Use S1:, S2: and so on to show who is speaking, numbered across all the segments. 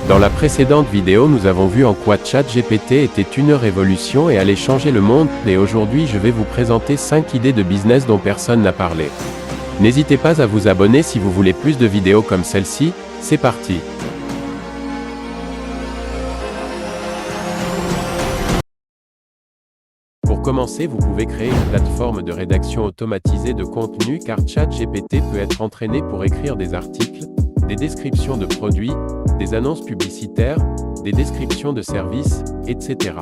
S1: Dans la précédente vidéo, nous avons vu en quoi ChatGPT était une révolution et allait changer le monde, et aujourd'hui je vais vous présenter 5 idées de business dont personne n'a parlé. N'hésitez pas à vous abonner si vous voulez plus de vidéos comme celle-ci. C'est parti! Pour commencer, vous pouvez créer une plateforme de rédaction automatisée de contenu car ChatGPT peut être entraîné pour écrire des articles, des descriptions de produits, des annonces publicitaires, des descriptions de services, etc.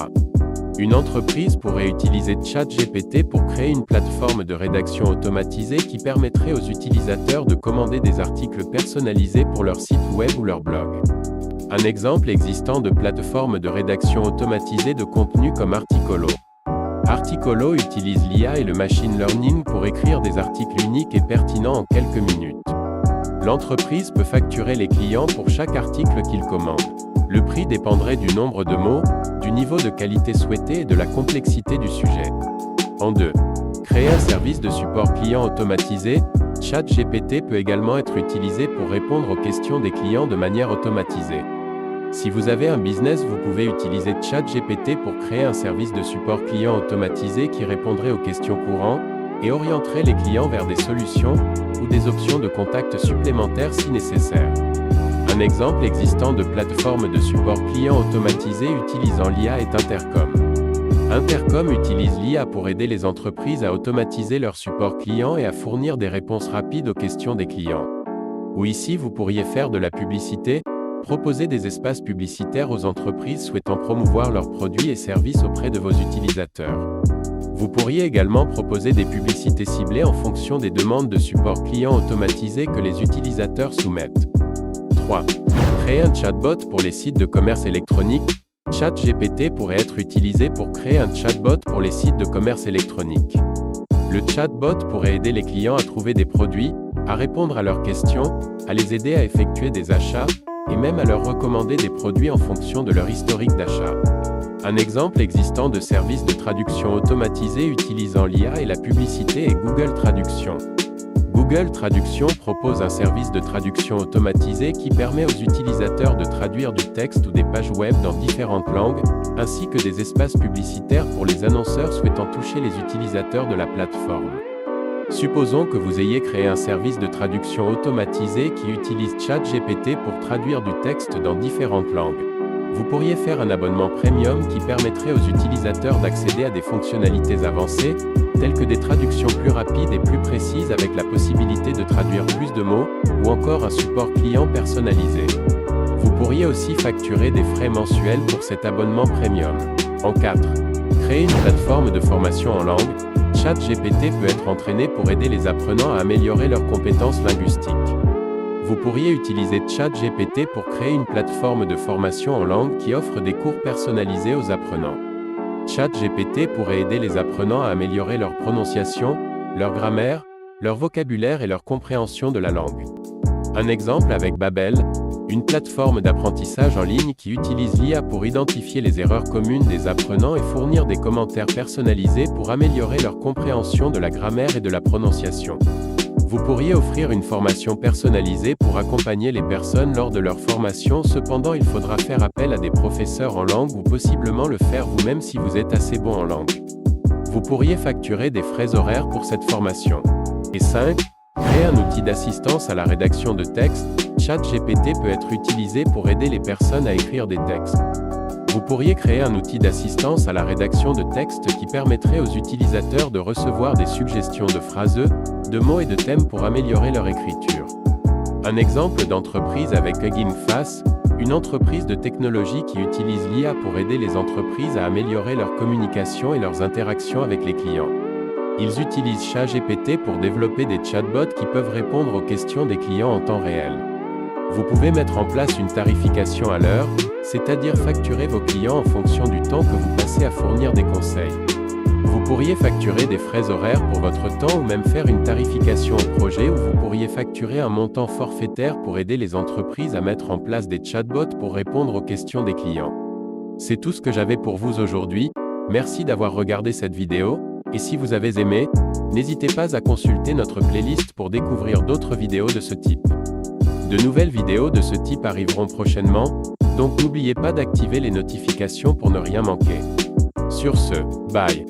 S1: Une entreprise pourrait utiliser ChatGPT pour créer une plateforme de rédaction automatisée qui permettrait aux utilisateurs de commander des articles personnalisés pour leur site web ou leur blog. Un exemple existant de plateforme de rédaction automatisée de contenu comme Articolo. Articolo utilise l'IA et le machine learning pour écrire des articles uniques et pertinents en quelques minutes. L'entreprise peut facturer les clients pour chaque article qu'ils commandent. Le prix dépendrait du nombre de mots, du niveau de qualité souhaité et de la complexité du sujet. En 2. Créer un service de support client automatisé. ChatGPT peut également être utilisé pour répondre aux questions des clients de manière automatisée. Si vous avez un business, vous pouvez utiliser ChatGPT pour créer un service de support client automatisé qui répondrait aux questions courantes et orienterait les clients vers des solutions ou des options de contact supplémentaires si nécessaire. Un exemple existant de plateforme de support client automatisé utilisant l'IA est Intercom. Intercom utilise l'IA pour aider les entreprises à automatiser leur support client et à fournir des réponses rapides aux questions des clients. Ou ici, vous pourriez faire de la publicité, proposer des espaces publicitaires aux entreprises souhaitant promouvoir leurs produits et services auprès de vos utilisateurs. Vous pourriez également proposer des publicités ciblées en fonction des demandes de support client automatisé que les utilisateurs soumettent. 3. Créer un chatbot pour les sites de commerce électronique. ChatGPT pourrait être utilisé pour créer un chatbot pour les sites de commerce électronique. Le chatbot pourrait aider les clients à trouver des produits, à répondre à leurs questions, à les aider à effectuer des achats, et même à leur recommander des produits en fonction de leur historique d'achat. Un exemple existant de service de traduction automatisé utilisant l'IA et la publicité est Google Traduction. Google Traduction propose un service de traduction automatisé qui permet aux utilisateurs de traduire du texte ou des pages web dans différentes langues, ainsi que des espaces publicitaires pour les annonceurs souhaitant toucher les utilisateurs de la plateforme. Supposons que vous ayez créé un service de traduction automatisé qui utilise ChatGPT pour traduire du texte dans différentes langues. Vous pourriez faire un abonnement premium qui permettrait aux utilisateurs d'accéder à des fonctionnalités avancées, telles que des traductions plus rapides et plus précises avec la possibilité de traduire plus de mots, ou encore un support client personnalisé. Vous pourriez aussi facturer des frais mensuels pour cet abonnement premium. En 4. Créer une plateforme de formation en langue. ChatGPT peut être entraîné pour aider les apprenants à améliorer leurs compétences linguistiques. Vous pourriez utiliser ChatGPT pour créer une plateforme de formation en langue qui offre des cours personnalisés aux apprenants. ChatGPT pourrait aider les apprenants à améliorer leur prononciation, leur grammaire, leur vocabulaire et leur compréhension de la langue. Un exemple avec Babel, une plateforme d'apprentissage en ligne qui utilise l'IA pour identifier les erreurs communes des apprenants et fournir des commentaires personnalisés pour améliorer leur compréhension de la grammaire et de la prononciation. Vous pourriez offrir une formation personnalisée pour accompagner les personnes lors de leur formation, cependant il faudra faire appel à des professeurs en langue ou possiblement le faire vous-même si vous êtes assez bon en langue. Vous pourriez facturer des frais horaires pour cette formation. Et 5. Créer un outil d'assistance à la rédaction de textes. ChatGPT peut être utilisé pour aider les personnes à écrire des textes. Vous pourriez créer un outil d'assistance à la rédaction de textes qui permettrait aux utilisateurs de recevoir des suggestions de phraseux, de mots et de thèmes pour améliorer leur écriture. Un exemple d'entreprise avec Hugging Face, une entreprise de technologie qui utilise l'IA pour aider les entreprises à améliorer leur communication et leurs interactions avec les clients. Ils utilisent ChatGPT pour développer des chatbots qui peuvent répondre aux questions des clients en temps réel. Vous pouvez mettre en place une tarification à l'heure, c'est-à-dire facturer vos clients en fonction du temps que vous passez à fournir des conseils. Vous pourriez facturer des frais horaires pour votre temps ou même faire une tarification au projet où vous pourriez facturer un montant forfaitaire pour aider les entreprises à mettre en place des chatbots pour répondre aux questions des clients. C'est tout ce que j'avais pour vous aujourd'hui. Merci d'avoir regardé cette vidéo, et si vous avez aimé, n'hésitez pas à consulter notre playlist pour découvrir d'autres vidéos de ce type. De nouvelles vidéos de ce type arriveront prochainement. Donc n'oubliez pas d'activer les notifications pour ne rien manquer. Sur ce, bye.